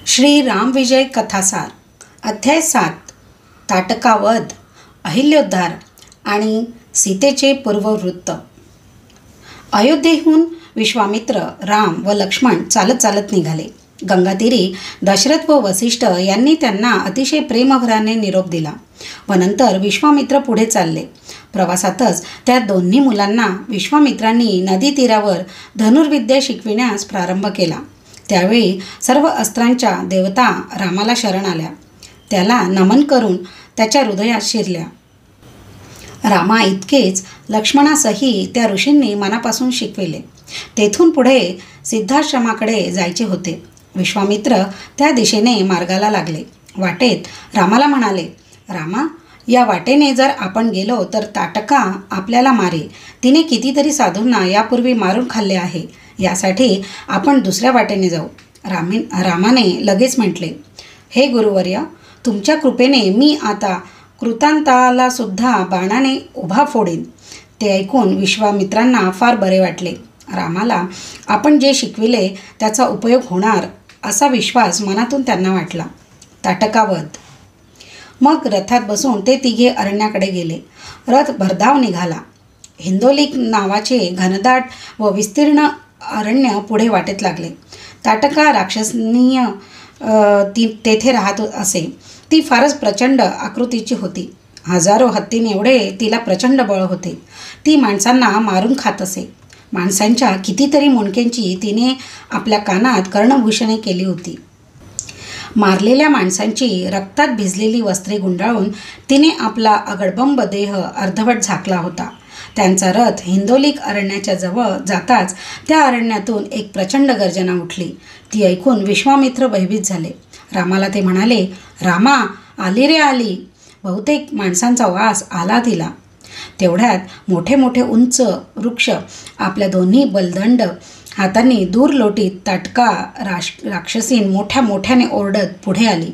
श्री राम विजय कथासार अध्याय 7 ताटकावध अहिल्योद्धार आणि सीतेचे पूर्ववृत्त। अयोध्येहून विश्वामित्र, राम व लक्ष्मण चालत चालत निघाले। गंगातीरी दशरथ व वसिष्ठ यांनी त्यांना अतिशय प्रेमभराने निरोप दिला व नंतर विश्वामित्र पुढे चालले। प्रवासातच त्या दोन्ही मुलांना विश्वामित्रांनी नदी तीरावर धनुर्विद्या शिकविण्यास प्रारंभ केला। त्यावेळी सर्व अस्त्रांच्या देवता रामाला शरण आल्या, त्याला नमन करून त्याच्या हृदयात शिरल्या। रामा इतकेच लक्ष्मणासही त्या ऋषींनी मनापासून शिकविले। तेथून पुढे सिद्धाश्रमाकडे जायचे होते। विश्वामित्र त्या दिशेने मार्गाला लागले। वाटेत रामाला म्हणाले, रामा, या वाटेने जर आपण गेलो तर ताटका आपल्याला मारेल। तिने कितीतरी साधूंना यापूर्वी मारून खाल्ले आहे, यासाठी आपण दुसऱ्या वाटेने जाऊ। रामाने लगेच म्हटले, हे गुरुवर्य, तुमच्या कृपेने मी आता कृतांताला सुद्धा बाणाने उभा फोडीन। ते ऐकून विश्वामित्रांना फार बरे वाटले। रामाला आपण जे शिकविले त्याचा उपयोग होणार असा विश्वास मनातून त्यांना वाटला। ताटकावध। मग रथात बसून ते तिघे अरण्याकडे गेले। रथ भरधाव निघाला। हिंदोलिक नावाचे घनदाट व विस्तीर्ण अरण्य पुढे वाटेत लागले। ताटका राक्षसनीय तेथे राहत असे। ती फारच प्रचंड आकृतीची होती। हजारो हत्तींनी एवढे तिला प्रचंड बळ होते। ती माणसांना मारून खात असे। माणसांच्या कितीतरी मुंडक्यांची तिने आपल्या कानात कर्णभूषणे केली होती। मारलेल्या माणसांची रक्तात भिजलेली वस्त्रे गुंडाळून तिने आपला अगडबंब देह अर्धवट झाकला होता। त्यांचा रथ हिंदोलिक अरण्याच्या जवळ जाताच त्या अरण्यातून एक प्रचंड गर्जना उठली। ती ऐकून विश्वामित्र भयभीत झाले। रामाला ते म्हणाले, रामा, आली रे आली, बहुतेक माणसांचा वास आला तिला। तेवढ्यात मोठे मोठे उंच वृक्ष आपल्या दोन्ही बलदंड हातांनी दूर लोटीत ताटका राक्षसीन मोठ्या मोठ्याने ओरडत पुढे आली।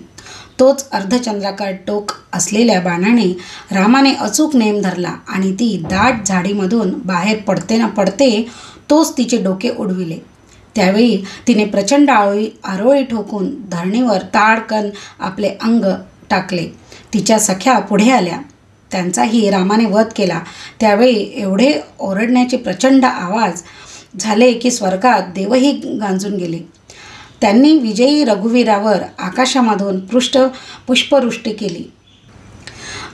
तोच अर्धचंद्राकार टोक असलेल्या बाणाने रामाने अचूक नेम धरला आणि ती दाट झाडीमधून बाहेर पडते न पडते तोच तिचे डोके उडविले। त्यावेळी तिने प्रचंड आरोळी ठोकून धरणीवर ताडकन आपले अंग टाकले। तिच्या सख्या पुढे आल्या, त्यांचाही रामाने वध केला। त्यावेळी एवढे ओरडण्याचे प्रचंड आवाज झाले की स्वर्गात देवही गांजून गेले। त्यांनी विजयी रघुवीरावर आकाशामधून पुष्पवृष्टी केली।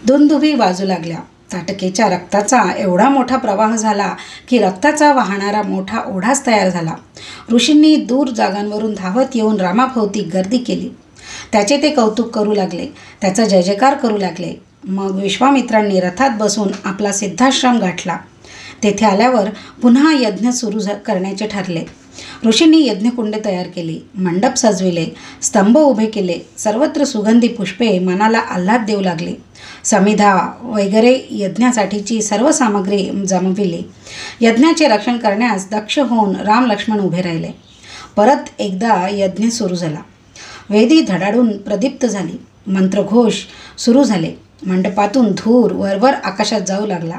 दुंदुभी वाजू लागल्या। ताटकेच्या रक्ताचा एवढा मोठा प्रवाह झाला की रक्ताचा वाहणारा मोठा ओढाच तयार झाला। ऋषींनी दूर जागांवरून धावत येऊन रामाभोवती गर्दी केली। त्याचे ते कौतुक करू लागले, त्याचा जय जयकार करू लागले। मग विश्वामित्रांनी रथात बसून आपला सिद्धाश्रम गाठला। तेथे आल्यावर पुन्हा यज्ञ सुरू करण्याचे ठरले। ऋषींनी यज्ञकुंडे तयार केली, मंडप सजविले, स्तंभ उभे केले। सर्वत्र सुगंधी पुष्पे मनाला आल्हाद देऊ लागले। समिधा वगैरे यज्ञासाठीची सर्व सामग्री जमविली। यज्ञाचे रक्षण करण्यास दक्ष होऊन राम लक्ष्मण उभे राहिले। परत एकदा यज्ञ सुरू झाला। वेदी धडाडून प्रदीप्त झाली। मंत्रघोष सुरू झाले। मंडपातून धूर वरवर आकाशात जाऊ लागला।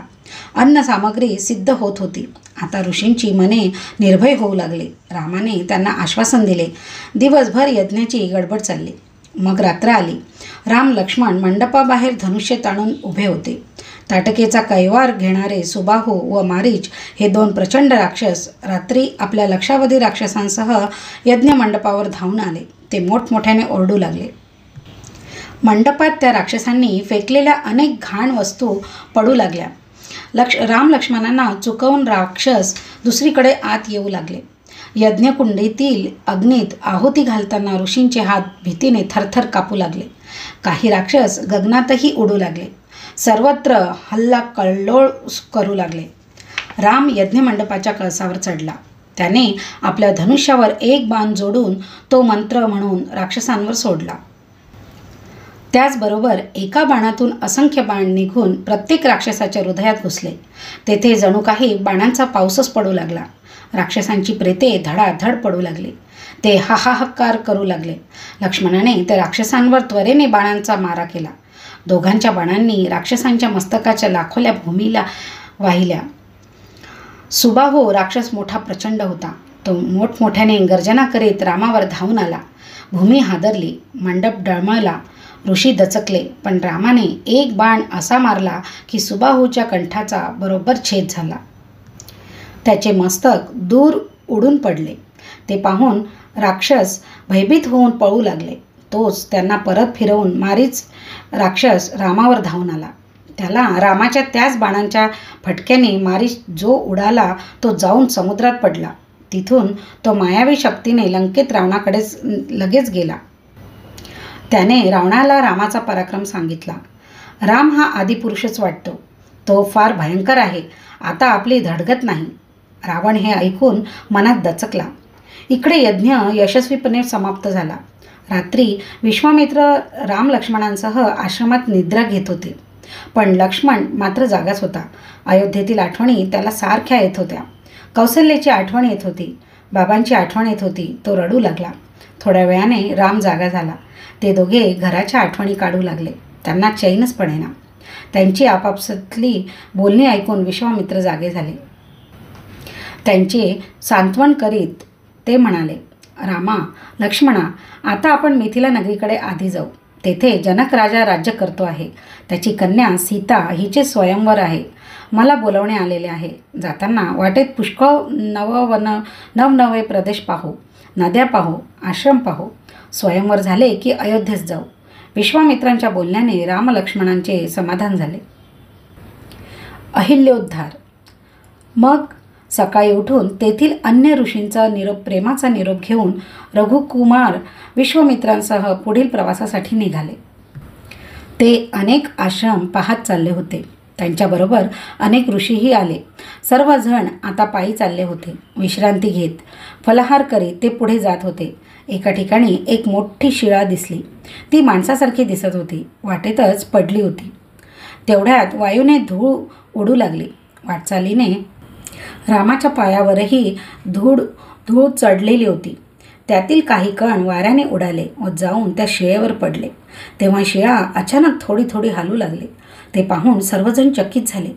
अन्न सामग्री सिद्ध होत होती। आता ऋषींची मने निर्भय होऊ लागली। रामाने त्यांना आश्वासन दिले। दिवसभर यज्ञाची गडबड चालली। मग रात्र आली। राम लक्ष्मण मंडपाबाहेर धनुष्य ताणून उभे होते। ताटकेचा कैवार घेणारे सुबाहू व मारीच हे दोन प्रचंड राक्षस रात्री आपल्या लक्षावधी राक्षसांसह यज्ञ मंडपावर धावून आले। ते मोठमोठ्याने ओरडू लागले। मंडपात त्या राक्षसांनी फेकलेल्या अनेक घाण वस्तू पडू लागल्या। राम लक्ष्मणांना चुकवून राक्षस दुसरीकडे आत येऊ लागले। यज्ञकुंडीतील अग्नीत आहुती घालताना ऋषींचे हात भीतीने थरथर कापू लागले। काही राक्षस गगनातही उडू लागले। सर्वत्र हल्ला कल्लोळ करू लागले। राम यज्ञमंडपाच्या कळसावर चढला। त्याने आपल्या धनुष्यावर एक बाण जोडून तो मंत्र म्हणून राक्षसांवर सोडला। त्याचबरोबर एका बाणातून असंख्य बाण निघून प्रत्येक राक्षसाच्या हृदयात घुसले। तेथे जणू काही बाणांचा पाऊसच पडू लागला। राक्षसांची प्रेते धडाधड पडू लागली। ते हाहाकार करू लागले। लक्ष्मणाने त्या राक्षसांवर त्वरेने बाणांचा मारा केला। दोघांच्या बाणांनी राक्षसांच्या मस्तकाच्या लाखोल्या भूमीला वाहिल्या। सुबाहू राक्षस मोठा प्रचंड होता। तो मोठमोठ्याने गर्जना करीत रामावर धावून आला. भूमी हादरली, मंडप डळमळला, ऋषी दचकले, पण रामाने एक बाण असा मारला की सुबाहूच्या कंठाचा बरोबर छेद झाला. त्याचे मस्तक दूर उडून पडले. ते पाहून राक्षस भयभीत होऊन पळू लागले. तोच त्यांना परत फिरवून मारीच राक्षस रामावर धावून आला. त्याला रामाच्या त्याच बाणांच्या फटक्याने मारीच जो उडाला तो जाऊन समुद्रात पडला. तिथून तो मायावी शक्तीने लंकेत रावणाकडेच लगेच गेला. त्याने रावणाला रामाचा पराक्रम सांगितला. राम हा आदिपुरुषच वाटतो. तो फार भयंकर आहे. आता आपली धडगत नाही. रावण हे ऐकून मनात दचकला. इकडे यज्ञ यशस्वीपणे समाप्त झाला. रात्री विश्वामित्र राम लक्ष्मणांसह आश्रमात निद्रा घेत होते. पण लक्ष्मण मात्र जागाच होता. अयोध्येतील आठवणी त्याला सारख्या येत होत्या. कौसल्याची आठवण येत होती. बाबांची आठवण येत होती. तो रडू लागला. थोड्या वेळाने राम जागा झाला. ते दोघे घराच्या आठवणी काढू लागले. त्यांना चैनच पडेना. त्यांची आपापसातली बोलणी ऐकून विश्वामित्र जागे झाले. त्यांचे सांत्वन करीत ते म्हणाले, रामा, लक्ष्मणा, आता आपण मिथिला नगरीकडे आधी जाऊ. तेथे जनक राजा राज्य करतो आहे. त्याची कन्या सीता हिचे स्वयंवर आहे. मला बोलवणे आलेले आहे. जाताना वाटेत पुष्कळ नवनवे प्रदेश पाहू, नद्या पाहू, आश्रम पाहू. स्वयंवर झाले की अयोध्येस जाऊ. विश्वामित्रांच्या बोलण्याने रामलक्ष्मणांचे समाधान झाले. अहिल्योद्धार. मग सकाळी उठून तेथील अन्य ऋषींचा प्रेमाचा निरोप घेऊन रघुकुमार विश्वामित्रांसह पुढील प्रवासासाठी निघाले. ते अनेक आश्रम पाहत चालले होते. त्यांच्याबरोबर अनेक ऋषीही आले. सर्वजण आता पायी चालले होते. विश्रांती घेत, फलाहार करीत ते पुढे जात होते. एका ठिकाणी एक मोठी शिळा दिसली. ती माणसासारखी दिसत होती. वाटेतच पडली होती. तेवढ्यात वायूने धूळ उडू लागली. वाटचालीने रामाच्या पायावरही धूळ चढलेली होती. त्यातील काही कण वाऱ्याने उडाले व जाऊन त्या शिळेवर पडले. तेव्हा शिळा अचानक थोडी थोडी हालू लागली. ते पाहून सर्वजण चकित झाले.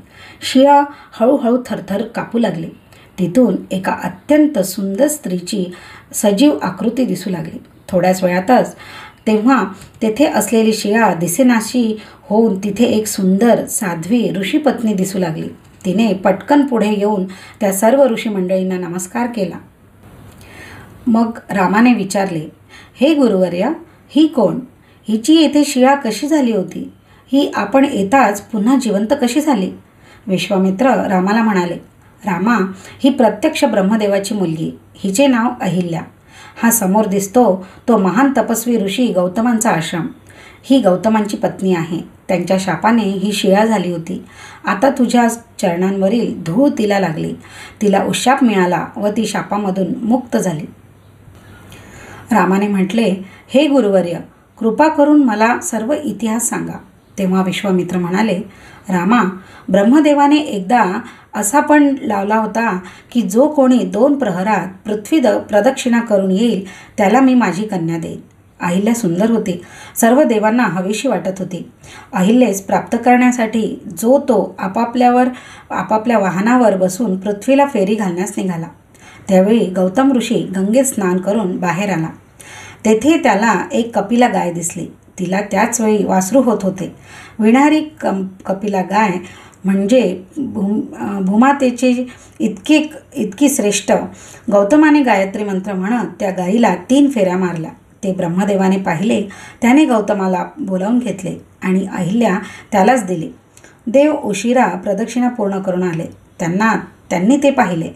शिळा हळूहळू थरथर कापू लागली. तिथून एका अत्यंत सुंदर स्त्रीची सजीव आकृती दिसू लागली. थोड्याच वेळातच तेव्हा तेथे असलेली शिळा दिसेनाशी होऊन तिथे एक सुंदर साध्वी ऋषीपत्नी दिसू लागली. तिने पटकन पुढे येऊन त्या सर्व ऋषी मंडळींना नमस्कार केला. मग रामाने विचारले, हे गुरुवर्या, ही कोण? हिची येथे शिळा कशी झाली होती? ही आपण येताच पुन्हा जिवंत कशी झाली? विश्वामित्र रामाला म्हणाले, रामा, ही प्रत्यक्ष ब्रह्मदेवाची मुलगी. हिचे नाव अहिल्या. हा समोर दिसतो तो महान तपस्वी ऋषी गौतमांचा आश्रम. ही गौतमांची पत्नी आहे. त्यांच्या शापाने ही शिळा झाली होती. आता तुझ्या चरणांवरील धूळ तिला लागली. तिला उशाप मिळाला व ती शापामधून मुक्त झाली. रामाने म्हटले, हे गुरुवर्य, कृपा करून मला सर्व इतिहास सांगा. तेव्हा विश्वामित्र म्हणाले, रामा, ब्रह्मदेवाने एकदा असा पण लावला होता की जो कोणी 2 प्रहरात पृथ्वी प्रदक्षिणा करून येईल त्याला मी माझी कन्या देईन. अहिल्या सुंदर होती. सर्व देवांना हवीशी वाटत होती. अहिल्यास प्राप्त करण्यासाठी जो तो आपापल्या वाहनावर बसून पृथ्वीला फेरी घालण्यास निघाला. त्यावेळी गौतम ऋषी गंगेत स्नान करून बाहेर आला. तेथे त्याला एक कपिला गाय दिसली. तिला त्याच वेळी वासरू होत होते. विणारी कपिला गाय म्हणजे भूमातेचे इतकी श्रेष्ठ. गौतमाने गायत्री मंत्र म्हणत त्या गायीला 3 फेऱ्या मारल्या. ते ब्रह्मदेवाने पाहिले. त्याने गौतमाला बोलावून घेतले आणि अहिल्या त्यालाच दिली. देव उशिरा प्रदक्षिणा पूर्ण करून आले. त्यांनी ते पाहिले.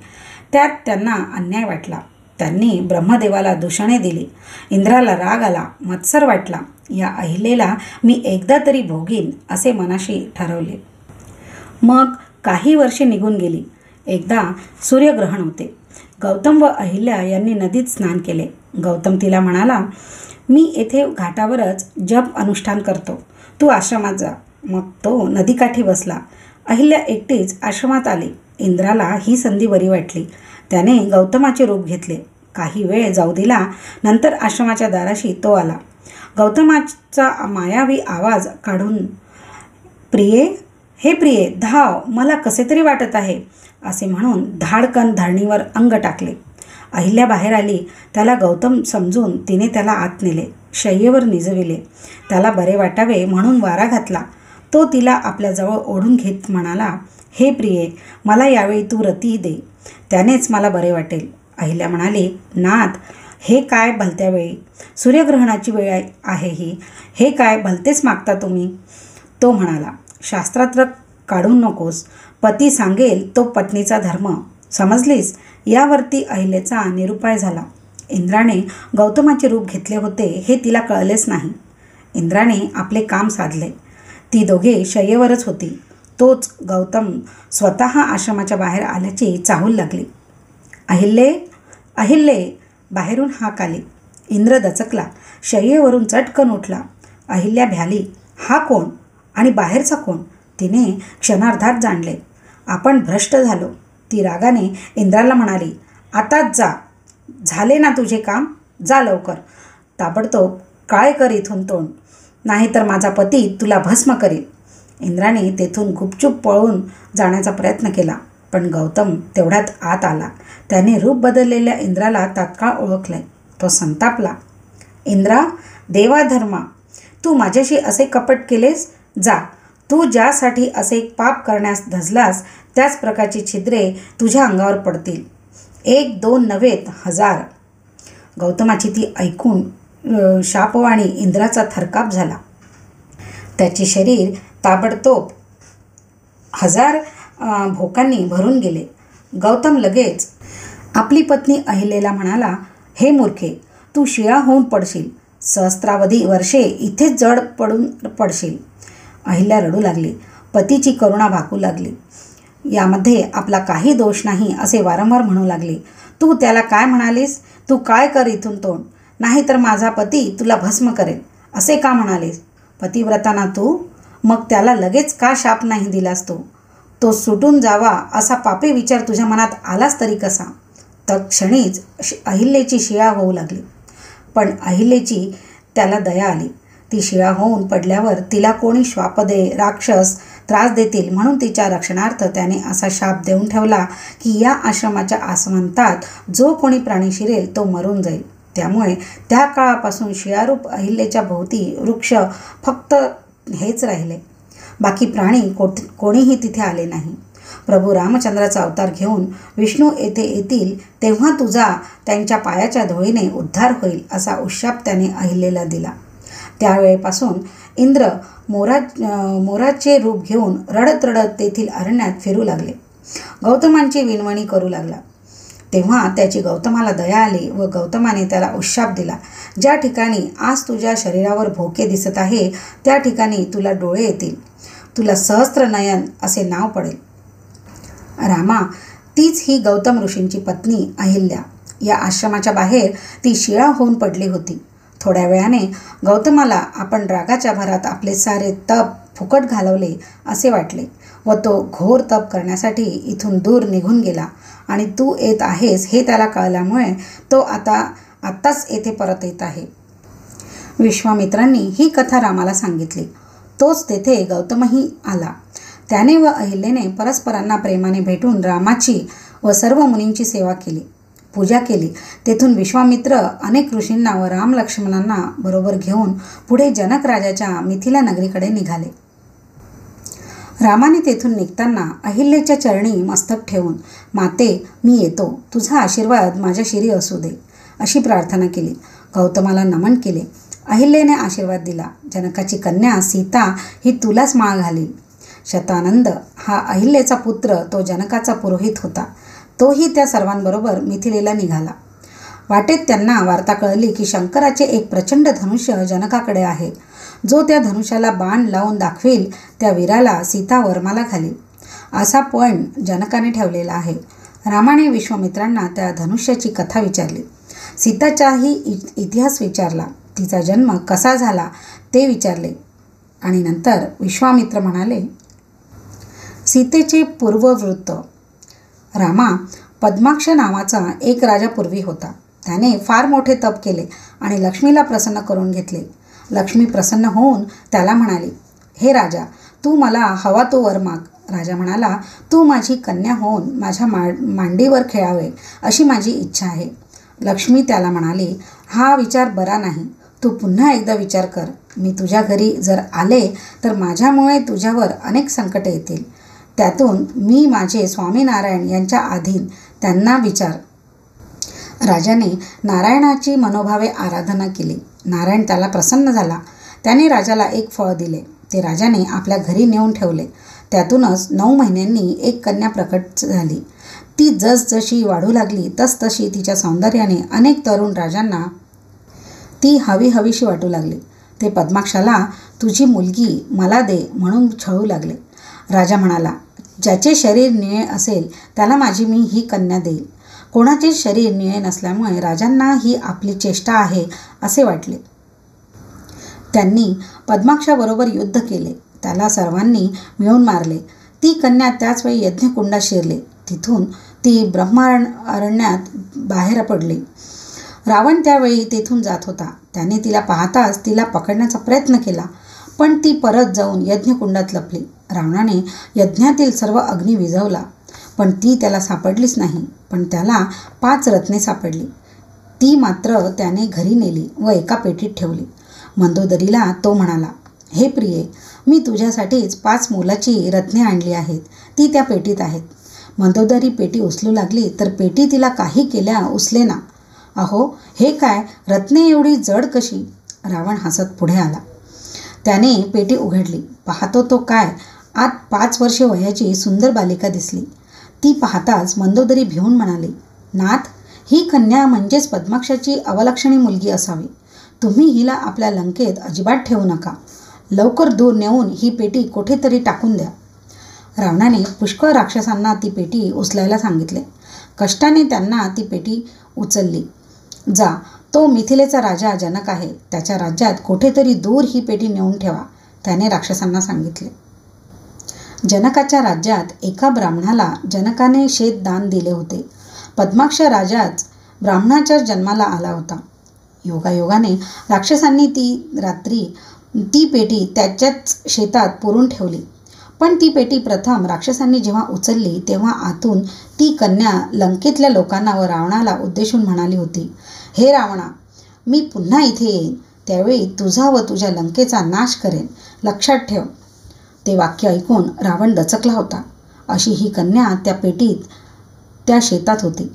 त्यात त्यांना अन्याय वाटला. त्यांनी ब्रह्मदेवाला दूषणे दिली. इंद्राला राग आला. मत्सर वाटला. या अहिलेला मी एकदा तरी भोगीन असे मनाशी ठरवले. मग काही वर्षे निघून गेली. एकदा सूर्यग्रहण होते. गौतम व अहिल्या यांनी नदीत स्नान केले. गौतम तिला म्हणाला, मी येथे घाटावरच जप अनुष्ठान करतो. तू आश्रमात जा. मग तो नदीकाठी बसला. अहिल्या एकटीच आश्रमात आली. इंद्राला ही संधी बरी वाटली. त्याने गौतमाचे रूप घेतले. काही वेळ जाऊ दिला. नंतर आश्रमाच्या दाराशी तो आला. गौतमाचा मायावी आवाज काढून, प्रिये, हे प्रिये, धाव, मला कसे तरी वाटत आहे, असे म्हणून धाडकन धरणीवर अंग टाकले. अहिल्या बाहेर आली. त्याला गौतम समजून तिने त्याला आत नेले, शय्येवर निजविले. त्याला बरे वाटावे म्हणून वारा घातला. तो तिला आपल्याजवळ ओढून घेत म्हणाला, हे प्रिये, मला यावेळी तू रती दे, त्यानेच मला बरे वाटेल. अहिल्या म्हणाली, नाथ, हे काय भलत्या वेळी? सूर्यग्रहणाची वेळ आहे ही. हे काय भलतेच मागता तुम्ही? तो म्हणाला, शास्त्रार्थ काढू नकोस. पती सांगेल तो पत्नीचा धर्म, समजलीस? यावरती अहिलेचा निरुपाय झाला. इंद्राने गौतमाचे रूप घेतले होते हे तिला कळलेच नाही. इंद्राने आपले काम साधले. ती दोघे शय्येवरच होती. तोच गौतम स्वतः आश्रमाच्या बाहेर आल्याची चाहूल लागली. अहिल्ये, अहिल्ये, बाहेरून हाक आली. इंद्र दचकला. शय्येवरून चटकन उठला. अहिल्या भ्याली. हा कोण आणि बाहेरचा कोण? तिने क्षणार्धात जाणले. आपण भ्रष्ट झालो. ती रागाने इंद्राला म्हणाली, आताच जा. झाले ना तुझे काम? जा लवकर. ताबडतोब काय कर इथून तोंड, नाहीतर माझा पती तुला भस्म करील. इंद्राने तेथून गुपचूप पळून जाण्याचा प्रयत्न केला, पण गौतम तेवढ्यात आत आला. त्याने रूप बदललेल्या इंद्राला तात्काळ ओळखले. तो संतापला. इंद्रा, देवाधर्मा, तू माझ्याशी असे कपट केलेस? जा, तू ज्यासाठी असे पाप करण्यास धजलास त्याच प्रकारची छिद्रे तुझ्या अंगावर पडतील. 1-2 नव्हेत, 1000. गौतमाची ती ऐकून शापवाणी इंद्राचा थरकाप झाला. त्याचे शरीर ताबडतोब 1000 भोकांनी भरून गेले. गौतम लगेच आपली पत्नी अहिलेला म्हणाला, हे मूर्खे, तू शिळा होऊन पडशील. सहस्त्रावधी वर्षे इथेच जड पडून पडशील. अहिल्या रडू लागली. पतीची करुणा भाकू लागली. यामध्ये आपला काही दोष नाही असे वारंवार म्हणू लागली. तू त्याला काय म्हणालीस? तू काय कर इथून तोंड, नाहीतर माझा पती तुला भस्म करेल, असे का म्हणालीस? पतिव्रताना तू, मग त्याला लगेच का शाप नाही दिलास? तो सुटून जावा असा पापी विचार तुझ्या मनात आलास तरी कसा? तत्क्षणीच अहिल्याची शिळा होऊ लागली. पण अहिल्याची त्याला दया आली. ती शिळा होऊन पडल्यावर तिला कोणी श्वापदे, राक्षस त्रास देतील म्हणून तिच्या रक्षणार्थ त्याने असा शाप देऊन ठेवला की या आश्रमाच्या आसमंतात जो कोणी प्राणी शिरेल तो मरून जाईल. त्यामुळे त्या काळापासून शिळारूप अहिल्याच्या भोवती वृक्ष फक्त हेच राहिले. बाकी प्राणी कोणीही तिथे आले नाही. प्रभू रामचंद्राचा अवतार घेऊन विष्णू येथे येतील तेव्हा तुझा त्यांच्या पायाच्या धुळीने उद्धार होईल असा उशाप त्याने अहिल्याला दिला. त्यावेळेपासून इंद्र मोराचे रूप घेऊन रडत रडत तेथील अरण्यात फिरू लागले. गौतमांची विनवणी करू लागला. तेव्हा त्याची गौतमाला दया आली व गौतमाने त्याला उशाप दिला. ज्या ठिकाणी आज तुझ्या शरीरावर भोके दिसत आहे त्या ठिकाणी तुला डोळे येतील. तुला सहस्त्रनयन असे नाव पडेल. रामा, तीच ही गौतम ऋषींची पत्नी अहिल्या. या आश्रमाच्या बाहेर ती शिळा होऊन पडली होती. थोड्या वेळाने गौतमाला आपण रागाच्या भरात आपले सारे तप फुकट घालवले असे वाटले व तो घोर तप करण्यासाठी इथून दूर निघून गेला आणि तू येत आहेस हे त्याला कळल्यामुळे तो आत्ताच येथे परत येत आहे. विश्वामित्रांनी ही कथा रामाला सांगितली. तोच तेथे गौतमही आला. त्याने व अहिल्याने परस्परांना प्रेमाने भेटून रामाची व सर्व मुनींची सेवा केली, पूजा केली. तेथून विश्वामित्र अनेक ऋषींना व राम लक्ष्मणांना बरोबर घेऊन पुढे जनक राजाच्या मिथिला नगरीकडे निघाले. रामाने तेथून निघताना अहिल्याच्या चरणी मस्तक ठेवून, माते, मी येतो, तुझा आशीर्वाद माझ्या शिरी असू दे, अशी प्रार्थना केली. गौतमाला नमन केले. अहिल्याने आशीर्वाद दिला. जनकाची कन्या सीता ही तुलाच माळ घालील. शतानंद हा अहिल्याचा पुत्र तो जनकाचा पुरोहित होता. तोही त्या सर्वांबरोबर मिथिलेला निघाला. वाटेत त्यांना वार्ता कळली की शंकराचे एक प्रचंड धनुष्य जनकाकडे आहे. जो त्या धनुष्याला बाण लावून दाखवेल त्या वीराला सीता वरमाला घालील असा पण जनकाने ठेवलेला आहे. रामाने विश्वामित्रांना त्या धनुष्याची कथा विचारली. सीताचाही इतिहास विचारला. तिचा जन्म कसा झाला ते विचारले आणि नंतर विश्वामित्र म्हणाले, सीतेचे पूर्ववृत्त. रामा, पद्माक्ष नावाचा एक राजा पूर्वी होता. त्याने फार मोठे तप केले आणि लक्ष्मीला प्रसन्न करून घेतले. लक्ष्मी प्रसन्न होऊन त्याला म्हणाली, हे राजा, तू मला हवा तो वर माग. राजा म्हणाला, तू माझी कन्या होऊन माझ्या मांडीवर खेळावे अशी माझी इच्छा आहे. लक्ष्मी त्याला म्हणाली, हा विचार बरा नाही. तू पुन्हा एकदा विचार कर. मी तुझ्या घरी जर आले तर माझ्यामुळे तुझ्यावर अनेक संकटे येतील. त्यातून मी माझे स्वामीनारायण यांच्या अधीन, त्यांना विचार. राजाने नारायणाची मनोभावे आराधना केली. नारायण त्याला प्रसन्न झाला. त्याने राजाला एक फळ दिले. ते राजाने आपल्या घरी नेऊन ठेवले. त्यातूनच 9 महिन्यांनी एक कन्या प्रकट झाली. ती जसजशी वाढू लागली तसतशी तिच्या सौंदर्याने अनेक तरुण राजांना ती हवीशी वाटू लागली. ते पद्माक्षाला तुझी मुलगी मला दे म्हणून छळू लागले. राजा म्हणाला, ज्याचे शरीर निळे असेल त्याला माझी मी ही कन्या देईल. कोणाचे शरीर निळे नसल्यामुळे राजांना ही आपली चेष्टा आहे असे वाटले. त्यांनी पद्माक्षाबरोबर युद्ध केले. त्याला सर्वांनी मिळून मारले. ती कन्या त्याचवेळी यज्ञकुंडात शिरली. तिथून ती ब्रह्मारण्यात बाहेर पडली. रावण त्यावेळी तेथून जात होता. त्याने तिला पाहताच तिला पकडण्याचा प्रयत्न केला, पण ती परत जाऊन यज्ञकुंडात लपली. रावणाने यज्ञातील सर्व अग्नी विझवला, पण ती त्याला सापडलीच नाही. पण त्याला 5 रत्ने सापडली. ती मात्र त्याने घरी नेली व एका पेटीत ठेवली. मंदोदरीला तो म्हणाला, हे प्रिये, मी तुझ्यासाठीच 5 मोलाची रत्ने आणली आहेत. ती त्या पेटीत आहेत. मंदोदरी पेटी उचलू लागली तर पेटी तिला काही केल्या उचलेना. अहो, हे काय, रत्ने एवढी जड कशी? रावण हसत पुढे आला. त्याने पेटी उघडली. पाहतो तो काय, आत 5 वर्षे वयाची सुंदर बालिका दिसली. ती पाहताच मंदोदरी भिवून म्हणाली, नाथ, ही कन्या म्हणजेच पद्माक्षाची अवलक्षणी मुलगी असावी. तुम्ही हिला आपल्या लंकेत अजिबात ठेवू नका. लवकर दूर नेऊन ही पेटी कुठेतरी टाकून द्या. रावणाने पुष्कळ राक्षसांना ती पेटी उचलायला सांगितले. कष्टाने त्यांना ती पेटी उचलली. जा, तो मिथिलेचा राजा जनक आहे. त्याच्या राज्यात कुठेतरी दूर ही पेटी नेऊन ठेवा, त्याने राक्षसांना सांगितले. जनकाच्या राज्यात एका ब्राह्मणाला जनकाने शेत दान दिले होते. पद्माक्ष राजाच ब्राह्मणाच्या जन्माला आला होता. योगायोगाने राक्षसांनी ती पेटी त्याच्याच शेतात पुरून ठेवली. पण ती पेटी प्रथम राक्षसांनी जेव्हा उचलली तेव्हा आतून ती कन्या लंकेतल्या लोकांना व रावणाला उद्देशून म्हणाली होती, हे रावणा, मी पुन्हा इथे येईन. त्यावेळी तुझा व तुझ्या लंकेचा नाश करेन. लक्षात ठेव. ते वाक्य ऐकून रावण दचकला होता. अशी ही कन्या त्या पेटीत त्या शेतात होती.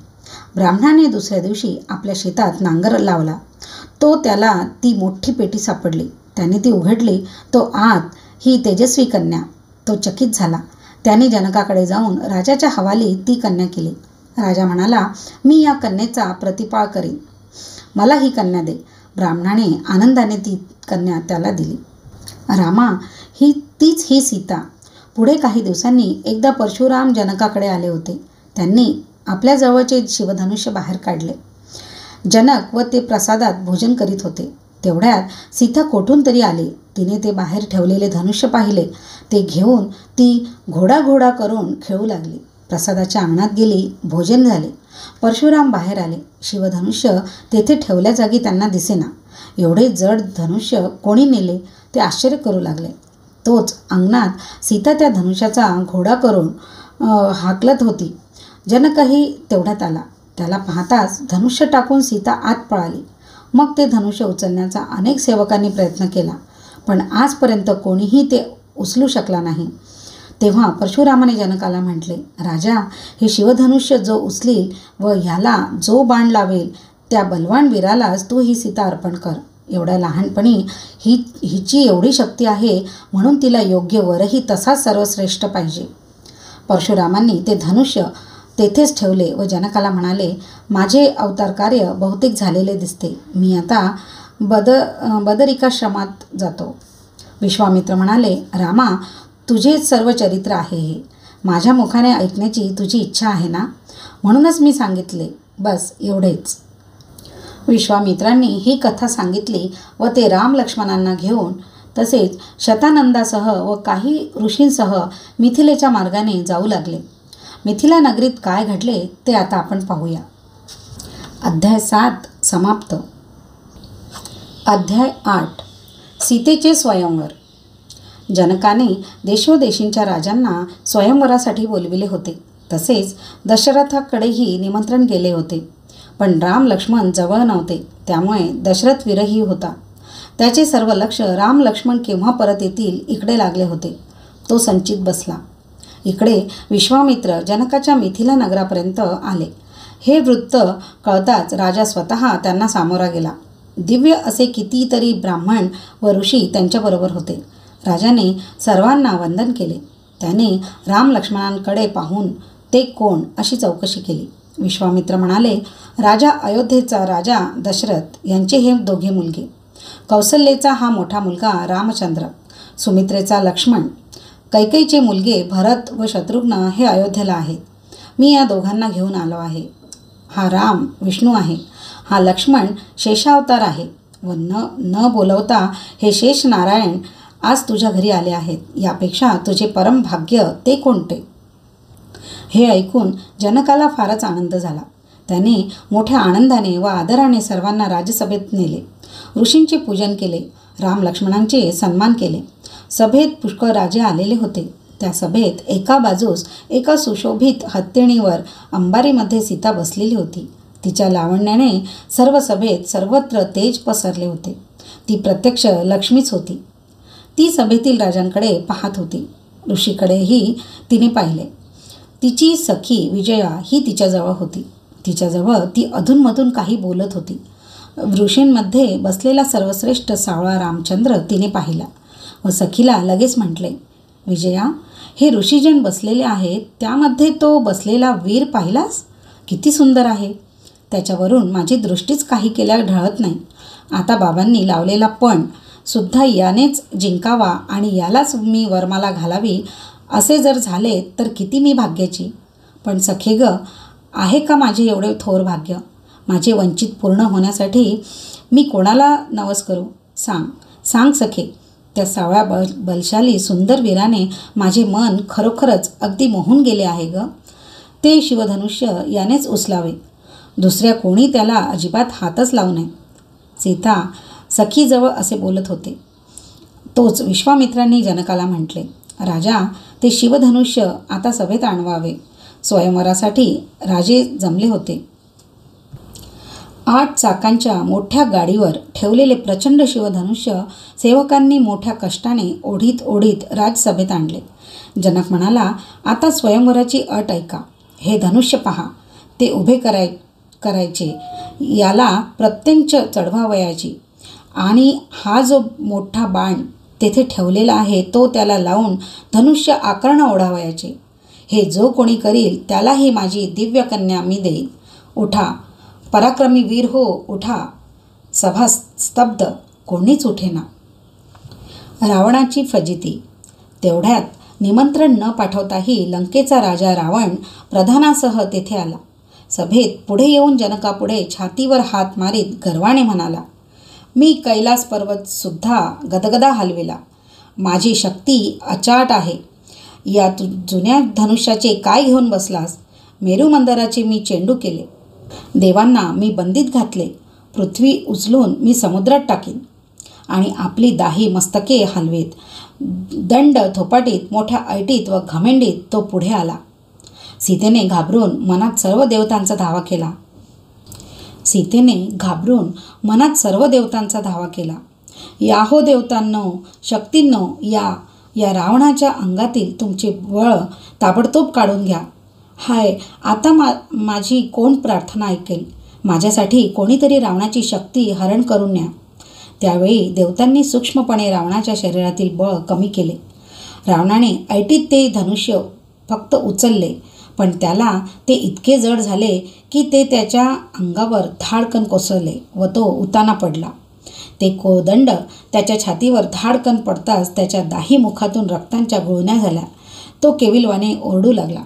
ब्राह्मणाने दुसऱ्या दिवशी आपल्या शेतात नांगर लावला. त्याला ती मोठी पेटी सापडली. त्याने ती उघडली. तो आत ही तेजस्वी कन्या. तो चकित झाला. त्याने जनकाकडे जाऊन राजाच्या हवाली ती कन्या केली. राजा म्हणाला, मी या कन्येचा प्रतिपाळ करीन. मला ही कन्या दे. ब्राह्मणाने आनंदाने ती कन्या त्याला दिली. रामा, तीच ही सीता. पुढे काही दिवसांनी एकदा परशुराम जनकाकडे आले होते. त्यांनी आपल्या जवळचे शिवधनुष्य बाहेर काढले. जनक व ते प्रसादात भोजन करीत होते. तेवढ्यात सीता कोठून तरी आली. तिने ते बाहेर ठेवलेले धनुष्य पाहिले. ते घेऊन ती घोडा करून खेळू लागली. प्रसादाच्या अंगणात गेली. भोजन झाले. परशुराम बाहेर आले. शिवधनुष्य तेथे ठेवल्या जागी त्यांना दिसेना. एवढे जड धनुष्य कोणी नेले ते आश्चर्य करू लागले. तोच अंगणात सीता त्या धनुष्याचा घोडा करून हाकलत होती. जनकही तेवढ्यात आला. त्याला पाहताच धनुष्य टाकून सीता आत पळाली. मग ते धनुष्य उचलण्याचा अनेक सेवकांनी प्रयत्न केला, पण आजपर्यंत कोणीही ते उचलू शकला नाही. तेव्हा परशुरामाने जनकाला म्हटले, राजा, हे शिवधनुष्य जो उचलील व ह्याला जो बाण लावेल त्या बलवान वीरालाच तू ही सीता अर्पण कर. एवढ्या लहानपणी हिची एवढी शक्ती आहे म्हणून तिला योग्य वरही तसाच सर्वश्रेष्ठ पाहिजे. परशुरामांनी ते धनुष्य तेथेच ठेवले व जनकाला म्हणाले, माझे अवतार कार्य बहुतेक झालेले दिसते. मी आता बदरिकाश्रमात जातो. विश्वामित्र म्हणाले, रामा, तुझेच सर्व चरित्र आहे हे. माझ्या मुखाने ऐकण्याची तुझी इच्छा आहे ना, म्हणूनच मी सांगितले. बस एवढेच. विश्वामित्रांनी ही कथा सांगितली व ते राम लक्ष्मणांना घेऊन तसेच शतानंदासह व काही ऋषींसह मिथिलेच्या मार्गाने जाऊ लागले. मिथिला नगरीत काय घडले ते आता आपण पाहूया. अध्याय 7 समाप्त. अध्याय 8 सीतेचे स्वयंवर. जनकाने देशोदेशींच्या राजांना स्वयंवरासाठी बोलविले होते. तसेच दशरथाकडेही निमंत्रण गेले होते. पण राम लक्ष्मण जवळ नव्हते, त्यामुळे दशरथ विरही होता. त्याचे सर्व लक्ष राम लक्ष्मण केव्हा परत येतील इकडे लागले होते. तो संचित बसला. इकडे विश्वामित्र जनकाच्या मिथिला नगरापर्यंत आले. हे वृत्त कळताच राजा स्वतः त्यांना सामोरा गेला. दिव्य असे कितीतरी ब्राह्मण व ऋषी त्यांच्याबरोबर होते. राजाने सर्वांना वंदन केले. त्याने राम लक्ष्मणांकडे पाहून ते कोण अशी चौकशी केली. विश्वामित्र म्हणाले, राजा अयोध्येचा राजा दशरथ यांचे हे दोघे मुलगे. कौसल्येचा हा मोठा मुलगा रामचंद्र, सुमित्रेचा लक्ष्मण, कैकेयीचे मुलगे भरत व शत्रुघ्न हे अयोध्येला आहेत. मी या दोघांना घेऊन आलो आहे. हा राम विष्णू आहे, हा लक्ष्मण शेषावतार आहे व न बोलवता हे शेष नारायण आज तुझ्या घरी आले आहेत. यापेक्षा तुझे परम भाग्य ते कोणते? हे ऐकून जनकाला फारच आनंद झाला. त्याने मोठ्या आनंदाने व आदराने सर्वांना राजसभेत नेले. ऋषींचे पूजन केले. राम लक्ष्मणांचे सन्मान केले. सभेत पुष्कळ राजे आलेले होते. त्या सभेत एका बाजूस एका सुशोभित हत्तीणीवर अंबारीमध्ये सीता बसलेली होती. तिच्या लावण्याने सर्व सभेत सर्वत्र तेज पसरले होते. ती प्रत्यक्ष लक्ष्मीच होती. ती सभेतील राजांकडे पाहत होती. ऋषीकडेही तिने पाहिले. तिची सखी विजया ही तिच्याजवळ होती. तिच्याजवळ ती अधूनमधून काही बोलत होती. ऋषींमध्ये बसलेला सर्वश्रेष्ठ सावळा रामचंद्र तिने पाहिला व सखीला लगेच म्हटले, विजया, हे ऋषीजन बसलेले आहेत, त्यामध्ये तो बसलेला वीर पाहिलास? किती सुंदर आहे. त्याच्यावरून माझी दृष्टीच काही केल्या ढळत नाही. आता बाबांनी लावलेला पण सुद्धा यानेच जिंकावा आणि यालाच मी वरमाला घालावी असे जर झाले तर किती मी भाग्याची. पण सखे ग, आहे का माझे एवढे थोर भाग्य? माझे वंचित पूर्ण होण्यासाठी मी कोणाला नवस करू? सांग सांग सखे. त्या सावळ्या बलशाली सुंदर वीराने माझे मन खरोखरच अगदी मोहून गेले आहे ग. ते शिवधनुष्य यानेच उचलावे. दुसऱ्या कोणी त्याला अजिबात हातच लावू नये. सीता सखीजवळ असे बोलत होते. तोच विश्वामित्रांनी जनकाला म्हटले, राजा, ते शिवधनुष्य आता सभेत आणवावे. स्वयंवरासाठी राजे जमले होते. 8 चाकांच्या मोठ्या गाडीवर ठेवलेले प्रचंड शिवधनुष्य सेवकांनी मोठ्या कष्टाने ओढीत ओढीत राजसभेत आणले. जनक म्हणाला, आता स्वयंवराची अट ऐका. हे धनुष्य पहा. ते उभे करायचे, याला प्रत्यंच चढवावयाची आणि हा जो मोठा बाण तेथे ठेवलेला आहे तो त्याला लावून धनुष्य आकर्ण ओढावयाचे. हे जो कोणी करील त्यालाही माझी दिव्य कन्या मी देईन. उठा पराक्रमी वीर हो, उठा. सभा स्तब्ध, कोणीच उठेना. रावणाची फजिती. तेवढ्यात निमंत्रण न पाठवताही लंकेचा राजा रावण प्रधानासह तेथे आला. सभेत पुढे येऊन जनकापुढे छातीवर हात मारीत गर्वाने म्हणाला, मी कैलास पर्वतसुद्धा गदगदा हलविला. माझी शक्ती अचाट आहे. या जुन्या धनुष्याचे काय घेऊन बसलास? मेरुमंदराचे मी चेंडू केले. देवांना मी बंदीत घातले. पृथ्वी उचलून मी समुद्रात टाकीन आणि आपली दाही मस्तके हलवीत. दंड थोपाटीत, मोठ्या ऐटीत व घमेंडीत तो पुढे आला. सीतेने घाबरून मनात सर्व देवतांचा धावा केला. या हो देवतांनो, शक्तींनो, या रावणाच्या अंगातील तुमचे बळ ताबडतोब काढून घ्या. हाय, आता माझी कोण प्रार्थना ऐकेल? माझ्यासाठी कोणीतरी रावणाची शक्ती हरण करून न्या. त्यावेळी देवतांनी सूक्ष्मपणे रावणाच्या शरीरातील बळ कमी केले. रावणाने ऐटीत ते धनुष्य फक्त उचलले, पण त्याला ते इतके जड झाले की ते त्याच्या अंगावर धाडकन कोसळले व तो उताना पडला. ते कोदंड त्याच्या छातीवर धाडकन पडताच त्याच्या दाही मुखातून रक्तांच्या गुळण्या झाल्या. तो केविलवाने ओरडू लागला,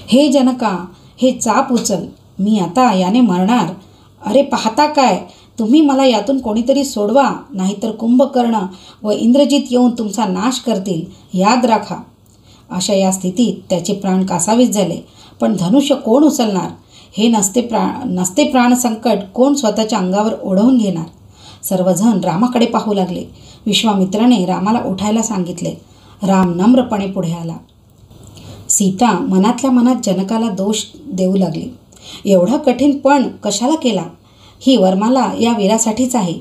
हे जनका, हे चाप उचल. मी आता याने मरणार. अरे पाहता काय? तुम्ही मला यातून कोणीतरी सोडवा, नाहीतर कुंभकर्ण व इंद्रजित येऊन तुमचा नाश करतील. याद राखा. अशा या स्थितीत त्याचे प्राण कासावीस झाले. पण धनुष्य कोण उचलणार? हे नसते प्राण संकट कोण स्वतःच्या अंगावर ओढवून घेणार? सर्वजण रामाकडे पाहू लागले. विश्वामित्राने रामाला उठायला सांगितले. राम नम्रपणे पुढे आला. सीता मनातल्या मनात जनकाला दोष देऊ लागली. एवढा कठीण पण कशाला केला? ही वरमाला या वीरासाठीच आहे.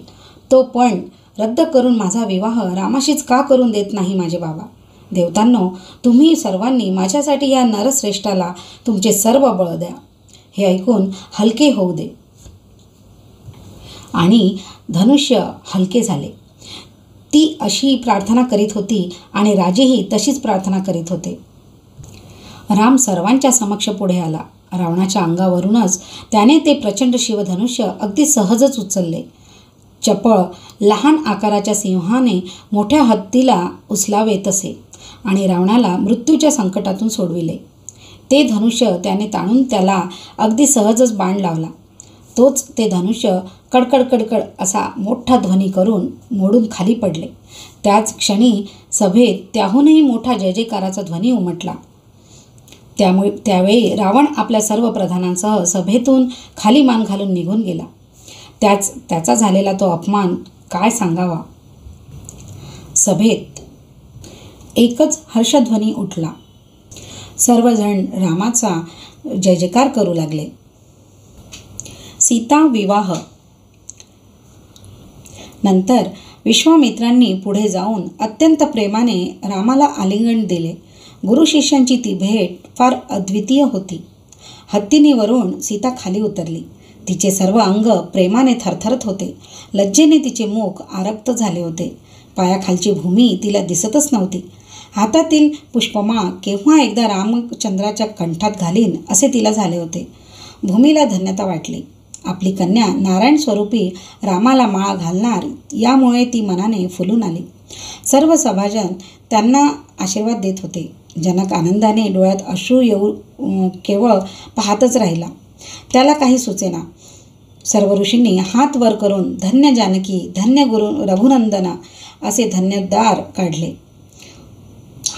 तो पण रद्द करून माझा विवाह रामाशीच का करून देत नाही माझे बाबा? देवतांनो, तुम्ही सर्वांनी माझ्यासाठी या नरश्रेष्ठाला तुमचे सर्व बळ द्या. हे ऐकून हलके होऊ दे. आणि धनुष्य हलके झाले. ती अशी प्रार्थना करीत होती आणि राजेही तशीच प्रार्थना करीत होते. राम सर्वांच्या समक्ष पुढे आला. रावणाच्या अंगावरूनच त्याने ते प्रचंड शिवधनुष्य अगदी सहजच उचलले. चपळ लहान आकाराच्या सिंहाने मोठ्या हत्तीला उचलावे तसे, आणि रावणाला मृत्यूच्या संकटातून सोडविले. ते धनुष्य त्याने ताणून त्याला अगदी सहजच बाण लावला. तोच ते धनुष्य कडकड कडकड असा मोठा ध्वनी करून मोडून खाली पडले. त्याच क्षणी सभेत त्याहूनही मोठा जय जयकाराचा ध्वनी उमटला. त्यावेळी रावण आपल्या सर्व प्रधानांसह सभेतून खाली मान घालून निघून गेला. त्याचा झालेला तो अपमान काय सांगावा. सभेत एकच हर्षध्वनी उठला. सर्वजण रामाचा जय जयकार करू लागले. सीता विवाह. नंतर विश्वामित्रांनी पुढे जाऊन अत्यंत प्रेमाने रामाला आलिंगन दिले. गुरु शिष्यांची ती भेट फार अद्वितीय होती. हत्तीनीवरून सीता खाली उतरली. तिचे सर्व अंग प्रेमाने थरथरत होते. लज्जेने तिचे मुख आरक्त झाले होते. पायाखालची भूमी तिला दिसतच नव्हती. हातातील पुष्पमाळ केव्हा एकदा रामचंद्राच्या कंठात घालीन असे तिला झाले होते. भूमीला धन्यता वाटली. आपली कन्या नारायण स्वरूपी रामाला माळ घालणार यामुळे ती मनाने फुलून आली. सर्व सभाजन त्यांना आशीर्वाद देत होते. जनक आनंदाने डोळ्यात अश्रू येऊ केवळ पाहतच राहिला. त्याला काही सुचेना. सर्व ऋषींनी हात वर करून धन्य जानकी, धन्य गुरु रघुनंदना असे धन्यदार काढले.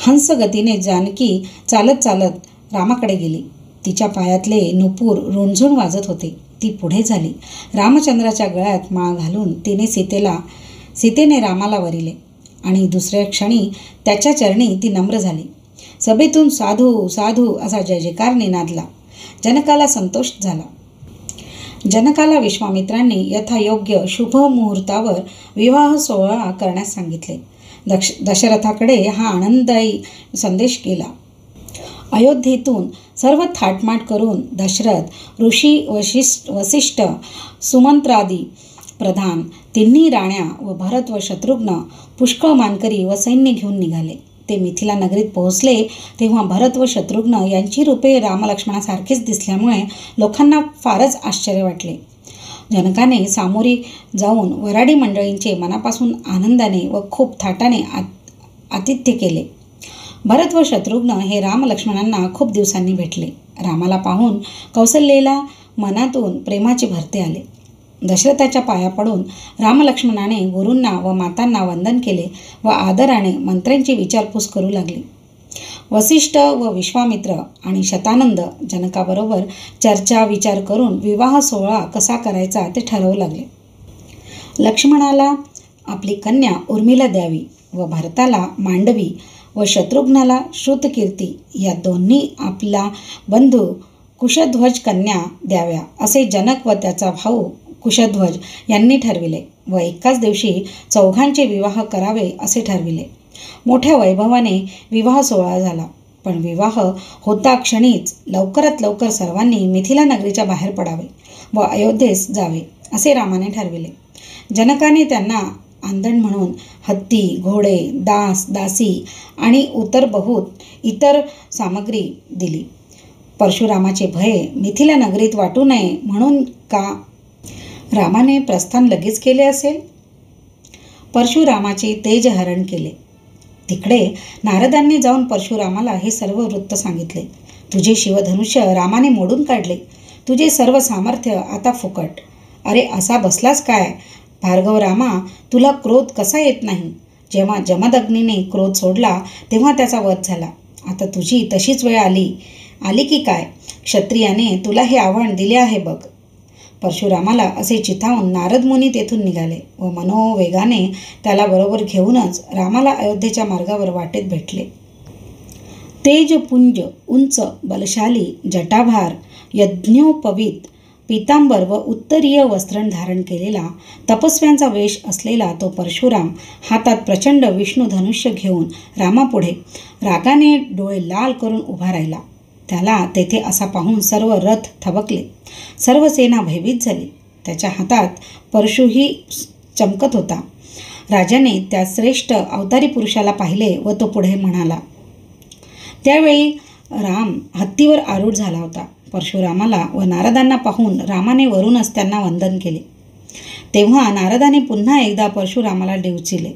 हंसगतीने जानकी चालत चालत रामाकडे गेली. तिच्या पायातले नुपूर रुणझुण वाजत होते. ती पुढे झाली. रामचंद्राच्या गळ्यात माळ घालून सीतेने रामाला वरिले आणि दुसऱ्या क्षणी त्याच्या चरणी ती नम्र झाली. सभेतून साधू साधू असा जय जयकार निनादला. जनकाला संतोष झाला. जनकाला विश्वामित्रांनी यथायोग्य शुभ मुहूर्तावर विवाह सोहळा करण्यास सांगितले. दशरथाकडे हा आनंददायी संदेश गेला. अयोध्येतून सर्व थाटमाट करून दशरथ, ऋषी वसिष्ठ, सुमंत्रादी प्रधान, तिन्ही राण्या व भरत व शत्रुघ्न पुष्कळ मानकरी व सैन्य घेऊन निघाले. ते मिथिला नगरीत पोहोचले तेव्हा भरत व शत्रुघ्न यांची रूपे रामलक्ष्मणासारखीच दिसल्यामुळे लोकांना फारच आश्चर्य वाटले. जनकाने सामोरी जाऊन वराडी मंडळींचे मनापासून आनंदाने व खूप थाटाने आतिथ्य केले. भरत व शत्रुघ्न हे रामलक्ष्मणांना खूप दिवसांनी भेटले. रामाला पाहून कौसल्येला मनातून प्रेमाचे भरते आले. दशरथाच्या पाया पडून रामलक्ष्मणाने गुरूंना व मातांना वंदन केले व आदराने मंत्र्यांची विचारपूस करू लागली. वसिष्ठ व विश्वामित्र आणि शतानंद जनकाबरोबर चर्चा विचार करून विवाह सोहळा कसा करायचा ते ठरवू लागले. लक्ष्मणाला आपली कन्या उर्मिला द्यावी व भरताला मांडवी व शत्रुघ्नाला श्रुतकीर्ती या दोन्ही आपला बंधू कुशध्वज कन्या द्याव्या असे जनक व त्याचा भाऊ कुशध्वज यांनी ठरविले व एकाच दिवशी चौघांचे विवाह करावे असे ठरविले. मोठ्या वैभवाने विवाह सोहळा झाला. पण विवाह होता क्षणीच लवकरात लवकर सर्वांनी मिथिला नगरीच्या बाहेर पडावे व अयोध्येस जावे असे रामाने ठरविले. जनकाने त्यांना आंदण म्हणून हत्ती, घोडे, दास, दासी आणि इतर सामग्री दिली. परशुरामाचे भय मिथिला नगरीत वाटू नये म्हणून का रामाने प्रस्थान लगेच केले असेल? परशुरामाचे तेजहरण केले. तिकडे नारदांनी जाऊन परशुरामाला हे सर्व वृत्त सांगितले. तुझे शिवधनुष्य रामाने मोडून काढले. तुझे सर्व सामर्थ्य आता फुकट. अरे असा बसलास काय? भार्गव रामा, तुला क्रोध कसा येत नाही? जेव्हा जमदग्नीने क्रोध सोडला तेव्हा त्याचा वध झाला. आता तुझी तशीच वेळ आली की काय? क्षत्रियाने तुला हे आव्हान दिले आहे बघ. परशुरामाला असे चिथावून नारद मुनी तेथून निघाले व मनोवेगाने त्याला बरोबर घेऊनच रामाला अयोध्येच्या मार्गावर वाटेत भेटले. तेजपुंज, उंच, बलशाली, जटाभार, यज्ञोपवीत पीतांबर व उत्तरीय वस्त्रण धारण केलेला तपस्व्यांचा वेश असलेला तो परशुराम हातात प्रचंड विष्णू धनुष्य घेऊन रामापुढे रागाने डोळे लाल करून उभा राहिला. त्याला तेथे असा पाहून सर्व रथ थबकले, सर्व सेना भयभीत झाली. त्याच्या हातात परशुही चमकत होता. राजाने त्या श्रेष्ठ अवतारी पुरुषाला पाहिले व तो पुढे म्हणाला. त्यावेळी राम हत्तीवर आरूढ झाला होता. परशुरामाला व नारदांना पाहून रामाने वरूनच त्यांना वंदन केले. तेव्हा नारदाने पुन्हा एकदा परशुरामाला डिवचिले.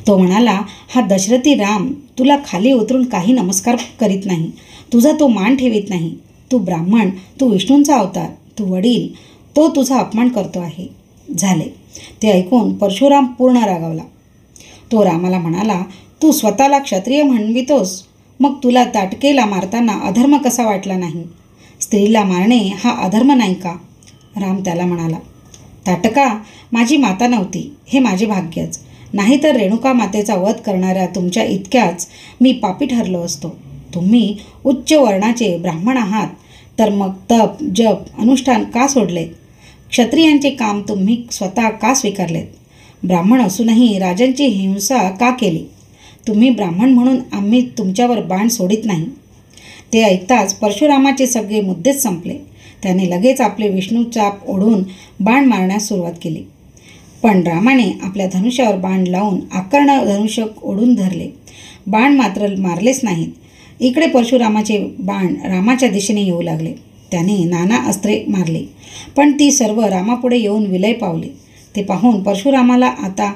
तो म्हणाला, हा दशरथी राम तुला खाली उतरून काही नमस्कार करीत नाही, तुझा तो मान ठेवीत नाही. तू ब्राह्मण, तू विष्णूंचा अवतार, तू वडील, तो तुझा अपमान करतो आहे. झाले. ते ऐकून परशुराम पूर्ण रागावला. तो रामाला म्हणाला, तू स्वतःला क्षत्रिय म्हणवितोस, मग तुला ताटकेला मारताना अधर्म कसा वाटला नाही? स्त्रीला मारणे हा अधर्म नाही का? राम त्याला म्हणाला, ताटका, माझी माता नव्हती, हे माझे भाग्यच. नाहीतर रेणुका मातेचा वध करणाऱ्या तुमच्या इतक्याच मी पापी ठरलो असतो. तुम्ही उच्च वर्णाचे ब्राह्मण आहात, तर मग तप, जप, अनुष्ठान का सोडलेत? क्षत्रियांचे काम तुम्ही स्वतः का स्वीकारलेत? ब्राह्मण असूनही राजांची हिंसा का केली? तुम्ही ब्राह्मण म्हणून आम्ही तुमच्यावर बाण सोडित नाही. ते ऐकताच परशुरामाचे सगळे मुद्देच संपले. त्याने लगेच आपले विष्णू चाप ओढून बाण मारण्यास सुरुवात केली. पण रामाने आपल्या धनुष्यावर बाण लावून आकर्ण धनुष्य ओढून धरले. बाण मात्र मारलेच नाहीत. इकडे परशुरामाचे बाण रामाच्या दिशेने येऊ लागले. त्याने नाना अस्त्रे मारली, पण ती सर्व रामापुढे येऊन विलय पावली. ते पाहून परशुरामाला आता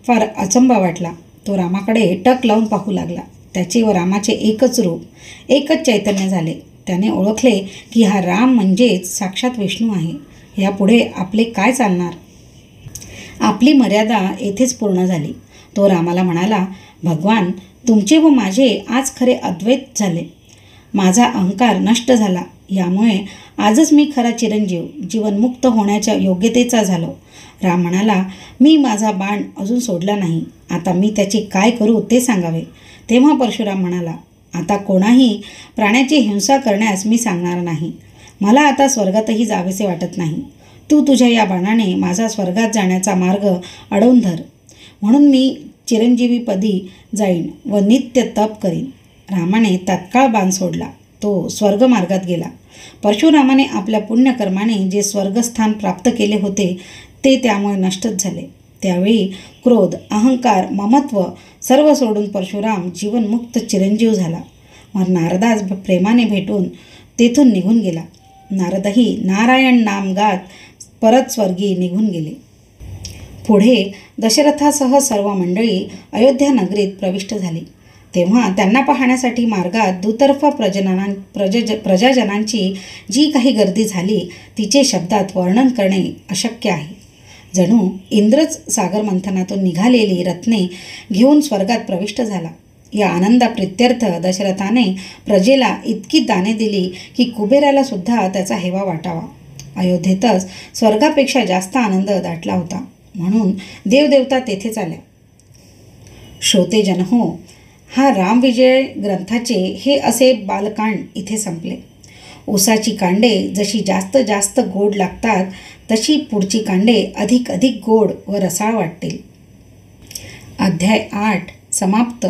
फार अचंबा वाटला. तो रामाकडे टक लावून पाहू लागला. त्याचे व रामाचे एकच रूप, एकच चैतन्य झाले. त्याने ओळखले की हा राम म्हणजेच साक्षात विष्णू आहे. यापुढे आपले काय चालणार? आपली मर्यादा येथेच पूर्ण झाली. तो रामाला म्हणाला, भगवान, तुमचे व माझे आज खरे अद्वैत झाले. माझा अहंकार नष्ट झाला. यामुळे आजच मी खरा चिरंजीव, जीवनमुक्त होण्याच्या योग्यतेचा झालो. राम म्हणाला, मी माझा बाण अजून सोडला नाही. आता मी त्याची काय करू ते सांगावे. तेव्हा परशुराम म्हणाला, आता कोणाही प्राण्याची हिंसा करण्यास मी सांगणार नाही. मला आता स्वर्गातही जावेसे वाटत नाही. तू तुझ्या या बाणाने माझा स्वर्गात जाण्याचा मार्ग अडवून धर, म्हणून मी चिरंजीवीपदी जाईन व नित्य तप करीन. रामाने तात्काळ बाण सोडला. तो स्वर्गमार्गात गेला. परशुरामाने आपल्या पुण्यकर्माने जे स्वर्गस्थान प्राप्त केले होते ते त्यामुळे नष्टच झाले. त्यावेळी क्रोध, अहंकार, ममत्व सर्व सोडून परशुराम जीवनमुक्त चिरंजीव झाला. मग नारदास प्रेमाने भेटून तेथून निघून गेला. नारदही नारायण नाम गात परत स्वर्गी निघून गेले. पुढे दशरथासह सर्व मंडळी अयोध्या नगरीत प्रविष्ट झाली. तेव्हा त्यांना पाहण्यासाठी मार्गात दुतर्फा प्रजाजनांची जी काही गर्दी झाली तिचे शब्दात वर्णन करणे अशक्य आहे. जणू इंद्रच सागर मंथनातून निघालेली रत्ने घेऊन स्वर्गात प्रविष्ट झाला. या आनंदाप्रित्यर्थ दशरथाने प्रजेला इतकी दाने दिली की कुबेराला सुद्धा त्याचा हेवा वाटावा. अयोध्येतच स्वर्गापेक्षा जास्त आनंद दाटला होता. म्हणून देवदेवता तेथेच आल्या. श्रोतेजन हो, हा रामविजय ग्रंथाचे हे असे बालकांड इथे संपले. ऊसाची कांडे जशी जास्त जास्त गोड लागतात तशी पुढची कांडे अधिक अधिक गोड व रसाळ वाटतील. अध्याय 8 समाप्त.